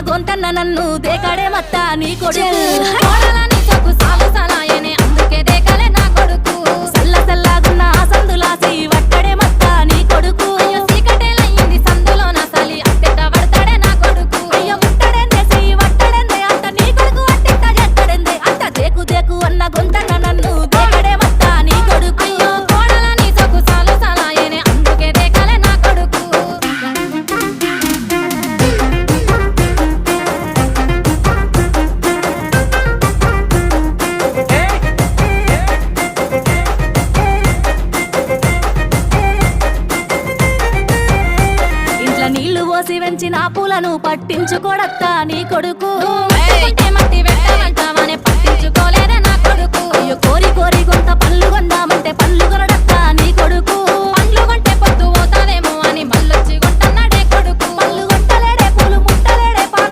గొంతన్న నన్ను దేకడే మత్త నీ కొడుకు కోడలని సొక్కు సాగు సలాయనే అందుకే దేకలే నా కొడుకు సల్ల సల్లాగున్న ఆ సందులాసి వట్టడే మత్త నీ కొడుకు అయ్యో సీకటేలయ్యింది సందులో నా సలి అట్టెట పడతాడే నా కొడుకు అయ్యో ముట్టడెందే చెయ్యి వట్టడెందే అంత నీ కొడుకు అట్టిట్ట చేస్తాడెందే అంత దేకు దేకు అన్న గొంతన్న నన్ను దేకడే మత్త నీ కొడుకు అయ్యో కోడలని సొక్కు సాగు సలాయనే అందుకే దేకలే నా కొడుకు ఇంట్లో నీళ్లు పోసి వెంచిన పూలను పట్టించుకోడత్తా నీ కొడుకు మట్టి